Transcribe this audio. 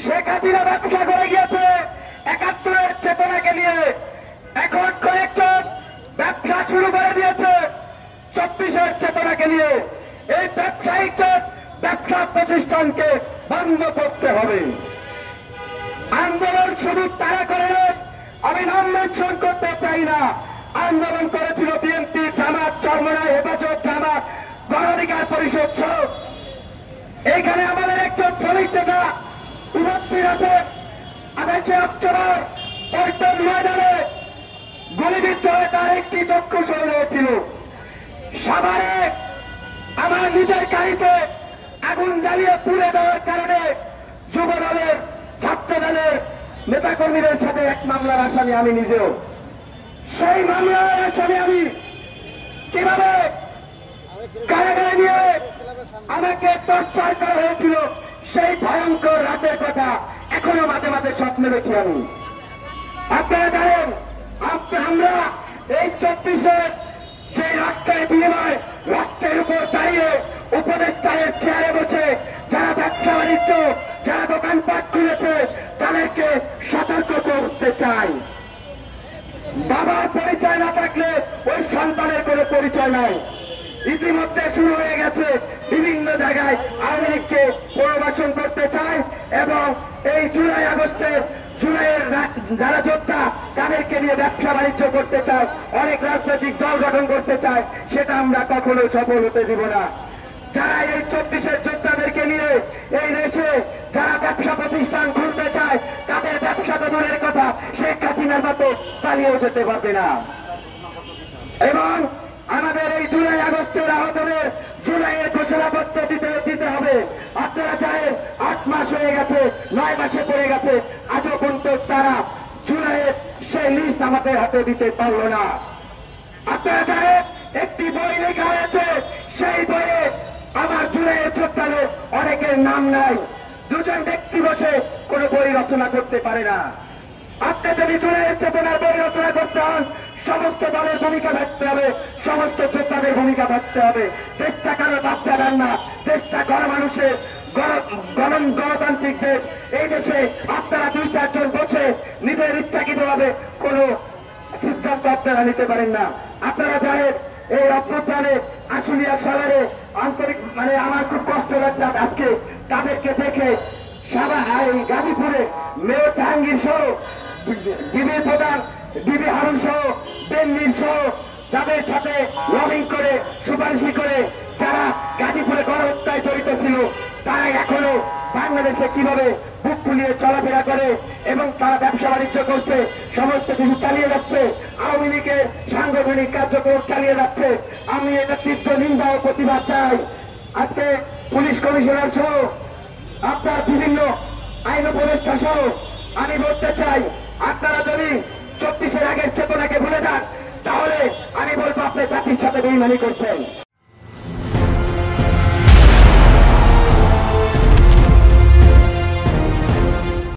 শেখ হাসিনা ব্যবসা করে গিয়েছে ৭১-এর চেতনাকে নিয়ে। এখন কয়েকজন ব্যবসা শুরু করে দিয়েছে ২৪-এর চেতনাকে নিয়ে। এই ব্যবসায়িকদের ব্যবসা প্রতিষ্ঠানকে বন্ধ করতে হবে। আন্দোলন শুধু তারা করে, আমি নাম মেনশন করতে চাই না। আন্দোলন করেছিল বিএনপি, জামাত, চরমনাই, হেফাজত, জামাত, গণ অধিকার পরিষদ সহ। এইখানে আমাদের একজন শ্রমিক নেতা উপস্থিত আছে। ২৮ অক্টোবর পল্টন ময়দানে গুলিবিদ্ধ হয়ে তার একটি চক্ষু শহীদ হয়েছিল। সাভারে আমার নিজের গাড়িতে আগুন জ্বালিয়ে পুড়ে দেওয়ার কারণে যুব দলের, ছাত্র দলের নেতাকর্মীদের সাথে এক মামলার আসামি আমি নিজেও। সেই মামলার আসামি আমি কিভাবে কারাগারে নিয়ে আমাকে টর্চার করা হয়েছিল, সেই ভয়ঙ্কর রাতের কথা এখনো মাঝে মাঝে স্বপ্নে দেখি আমি। আপনারা জানেন আমরা এই ২৪-এর যে রক্তের বিনিময়, রক্তের উপর দাঁড়িয়ে উপদেষ্টারের চেয়ারে বসে যারা ব্যবসা বাণিজ্য, যারা দোকানপাট খুলেছে তাদেরকে সতর্ক করতে চাই। বাবার পরিচয় না থাকলে ওই সন্তানের কোনো পরিচয় নাই। ইতিমধ্যে শুরু হয়ে গেছে বিভিন্ন জায়গায় আওয়ামী লীগকে পুনর্বাসন করতে চায় এবং এই জুলাই আগস্টে জুলাইয়ের যারা যোদ্ধা তাদেরকে নিয়ে ব্যবসা বাণিজ্য করতে চায়, অনেক রাজনৈতিক দল গঠন করতে চায়। সেটা আমরা কখনো সফল হতে দিব না। যারা এই ২৪-এর যোদ্ধাদেরকে নিয়ে এই দেশে যারা ব্যবসা প্রতিষ্ঠান খুলতে চায় তাদের ব্যবসা তো দূরের কথা, শেখ হাসিনার মতো পালিয়েও যেতে পারবে না। এবং আমাদের এই জুলাই আগস্টের আহ্বানের জুলাইয়ের ঘোষণাপত্র দিতে হবে। আপনারা জানেন ৮ মাস হয়ে গেছে, ৯ মাসে পড়ে গেছে, আজও পর্যন্ত তারা জুলাইয়ের সেই লিস্ট আমাদের হাতে দিতে পারল না। আপনারা জানেন একটি বই লেখা হয়েছে, সেই বইয়ে আমার জুলাইয়ের যোদ্ধাদের অনেকের নাম নাই। দুজন ব্যক্তি বসে কোন বই রচনা করতে পারে না। আপনি যদি জুলাইয়ের চেতনার বই রচনা করতে হন, সমস্ত দলের ভূমিকা থাকতে হবে, সমস্ত যোদ্ধাদের ভূমিকা থাকতে হবে। দেশটা কারো বাপ দাদার না, দেশটা গণমানুষের, গণতান্ত্রিক দেশ। এই দেশে আপনারা ২-৪ জন বসে নিজের ইচ্ছাকৃত ভাবে কোন সিদ্ধান্ত আপনারা নিতে পারেন না। আপনারা জানেন এই অভ্যুত্থানে আশুলিয়া সাভারে আন্তরিক আমার খুব কষ্ট লাগছে আজকে তাদেরকে দেখে। গাজীপুরে মেয়র জাহাঙ্গীর সহ, ডিবি প্রধান, ডিবি হারুন সহ, বেননির সহ যাদের সাথে লবিং করে সুপারিশি করে যারা গাজীপুরে গণহত্যায় জড়িত ছিল, তারা এখনো বাংলাদেশে কিভাবে বুক ফুলিয়ে চলাফেরা করে এবং তারা ব্যবসা বাণিজ্য করছে, সমস্ত কিছু চালিয়ে যাচ্ছে, আওয়ামী লীগের সাংগঠনিক কার্যক্রম চালিয়ে যাচ্ছে। আমি এটা তীব্র নিন্দা ও প্রতিবাদ চাই। আজকে পুলিশ কমিশনার সহ আপনার বিভিন্ন আইন উপদেষ্টা সহ আমি বলতে চাই, আপনারা যদি ২৪-এর আগের চেতনাকে ভুলে যান তাহলে আমি বলবো আপনি জাতির সাথে বেইমানি করছেন।